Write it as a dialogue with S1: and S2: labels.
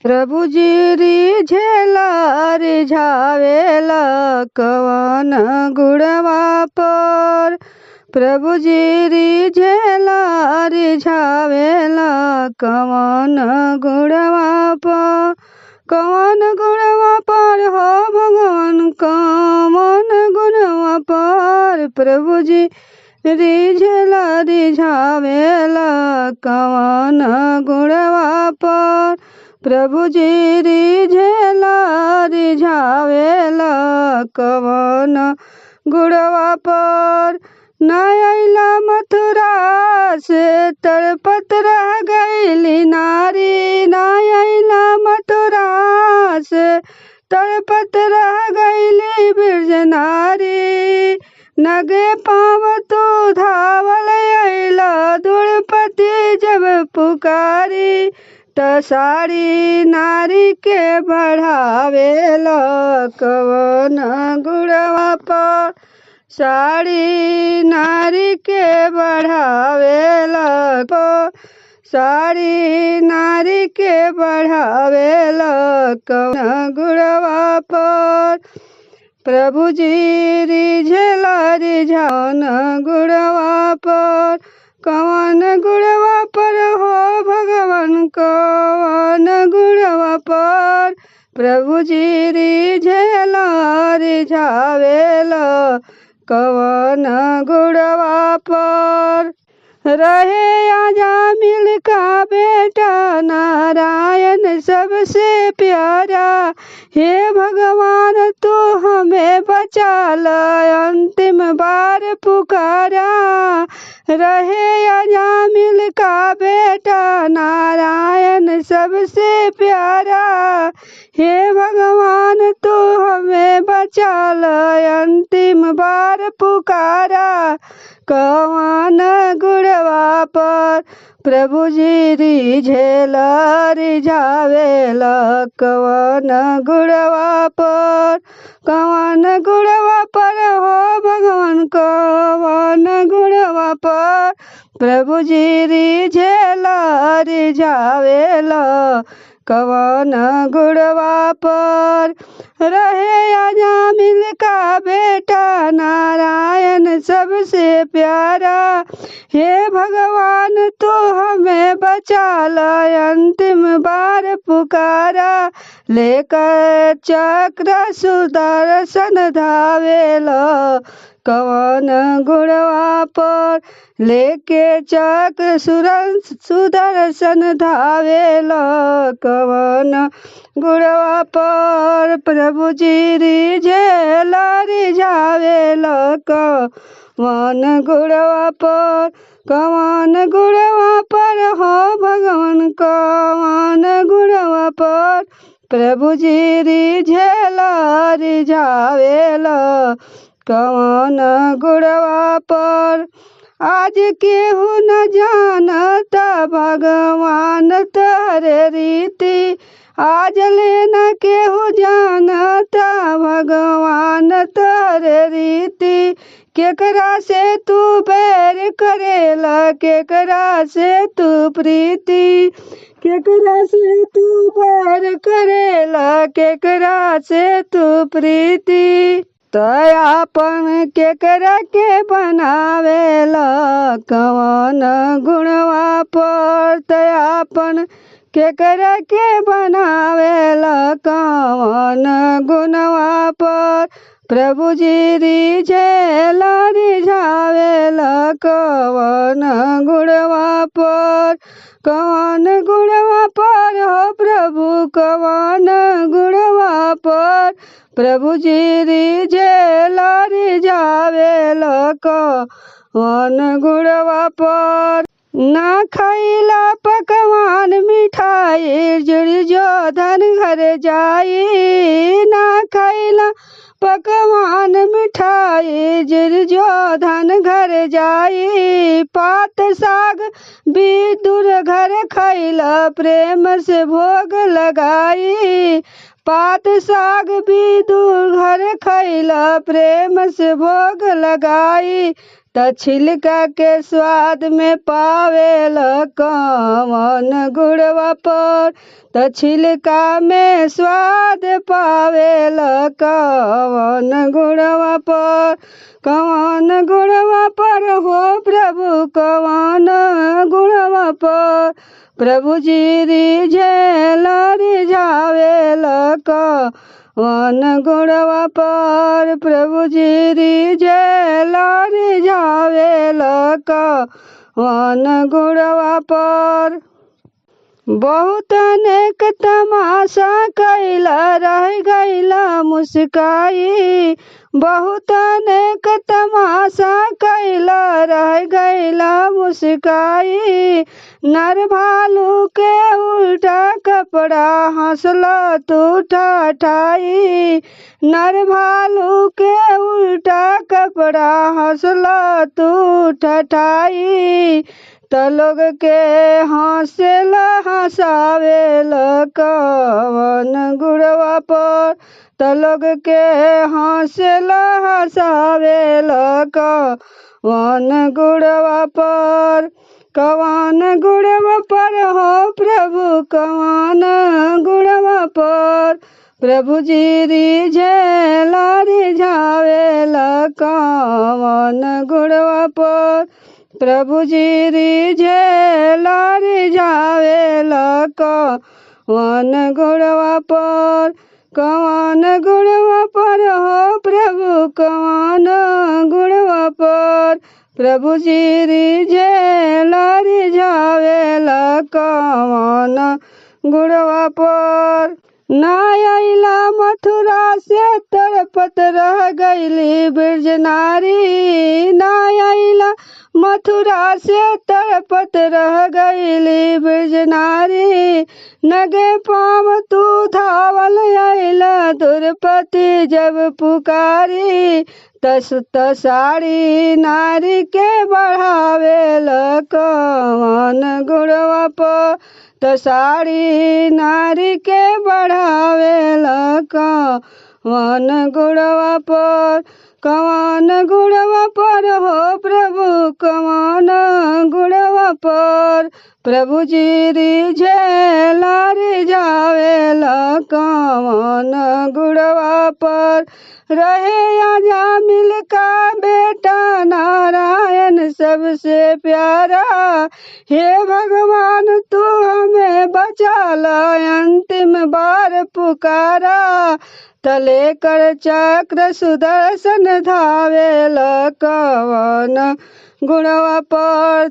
S1: प्रभु जी रिझेला रिझावेला कवन गुणवा पर। प्रभु जी रिझेला रिझावेला कवन गुणवा पर। कवन गुणवा पर हो भगवान कवन गुणवा पर। प्रभु जी रिझेला रिझावेला कवन गुणवा पर। प्रभु जी रिझेला रिझावेला कवन गुणवा पर। न अइला मथुरा से तड़पत रह गईली नारी। न अइला मथुरा से तड़पत रह गईली बिरज नारी। नगे पाँव तू धावल अइला द्रौपदी जब पुकारी। त साड़ी नारी के बढ़ावेला कवन गुणवा पर। साड़ी नारी के बढ़ावेला पर। साड़ी नारी के बढ़ावेला कवन गुणवा पर। प्रभु जी रिझेला रिझावन गुणवा पर। कवन गुणवा पर हो भगवान कवन गुणवा पर। प्रभु जी रिझेला रिझावेला कवन गुणवा पर। रहे आजा मिल का बेटा नारायण सबसे प्यारा। हे भगवान तू हमें बचा ल अंतिम बार पुकारा। रहे आजा मिल का बेटा नारायण सबसे प्यारा। हे भगवान तू हमें बचा ल अंतिम बार पुकारा। कवन गुणवा पर। प्रभु जी रिझेला रिझावेला कवन गुणवा पर। कवन गुणवा पर हो भगवान कवन गुणवा पर। प्रभु जी रिझेला रिझावेला कवन गुणवा पर। रहे आजा मिल का बेटा नारायण सबसे प्यारा। हे भगवान तू हमें बचा ल अंतिम बार पुकारा। लेकर चक्र सुदर्शन धावेला कवन गुणवा पर। लेके चक्र सुदर्शन धावेला कवन गुणवा पर। प्रभु जी रिझेला रिझावेला कवन गुणवा पर। कवन गुणवा पर हो भगवान कवन गुणवा पर। प्रभु जी रिझेला रिझावेला कवन गुणवा पर। आज केहू न जानता भगवान तहरे रीति। आज लेना केहू जानता भगवान तहरे रीति। केकरा से तू बैर करेला केकरा से तू प्रीति। केकरा से तू बैर करेला केकरा से तू प्रीति। तयापन केकरा के बनावेला कवन गुणवा पर। तयापन केकरा के बनावेला कवन गुणवा पर। प्रभु जी रिझेला रिझावेला कवन गुणवा पर। कवन गुणवा पर हो प्रभु कवन गुणवा पर। प्रभु जी रिझेला रिझावेला कवन गुणवा पर। ना खैला पकवान मिठाई जो धन घर जाई। ना खैला पकवान मिठाई जो धन घर जाई। पात साग विदुर घर खैला प्रेम से भोग लगाई। पात साग विदुर घर खैला प्रेम से भोग लगाई। त छिलका के स्वाद में पावेल कवन गुड़वा पर, त छिलका में स्वाद पावेल कवन गुड़वा पर, कवन गुड़वा पर हो प्रभु कवन गुड़वा पर, प्रभु जी रिझेल रिझावेल कवन गुड़वा पर, प्रभु जी रिझेल रिझावेल कवन गुड़वा पर। बहुत अनेक तमाशा कैला रह गईला मुस्काई, बहुत अनेक तमाशा कैला रह गईला मुस्काई, नर भालू के उल्टा कपड़ा हंसला तू ठाठाई, नर भालू के उल्टा कपड़ा हंसला तू ठाठाई, त लोग के हंसेला हंसावेल कवन गुड़वा पर, त लोग के हंसेला हंसावेल कवन गुड़वा पर, कवन गुड़वा पर हो प्रभु कवन गुड़वा पर, प्रभु जी रिझेल रिझावेल कवन गुड़वा पर, प्रभु जी रिझेल रिझावेल कवन गुड़वा पर, कवन गुड़वा पर हो प्रभु कवन गुड़वा पर, प्रभु जी रिझेल रिझावेल कवन गुड़वा पर। ना अइला मथुरा से तड़पत रह गईली ब्रज नारी, ना अइला मथुरा से तड़पत रह गईली ब्रज नारी, नगे पाँव तू धावल अइला द्रौपदी जब पुकारी, साड़ी नारी के बढ़ावेल कवन गुड़वा पर, त साड़ी नारी के बढ़ावेल कवन गुड़वा पर, कवन गुड़वा पर हो प्रभु कवन गुड़वा पर, प्रभु जी रिझेल रिझावेल कवन गुड़वा पर, रहे आजा मिल का बेटा नारायण सबसे प्यारा, हे भगवान तू हमें बचा ला अंतिम बार पुकारा, तले कर चक्र सुदर्शन धावेल कवन गुड़वा पर।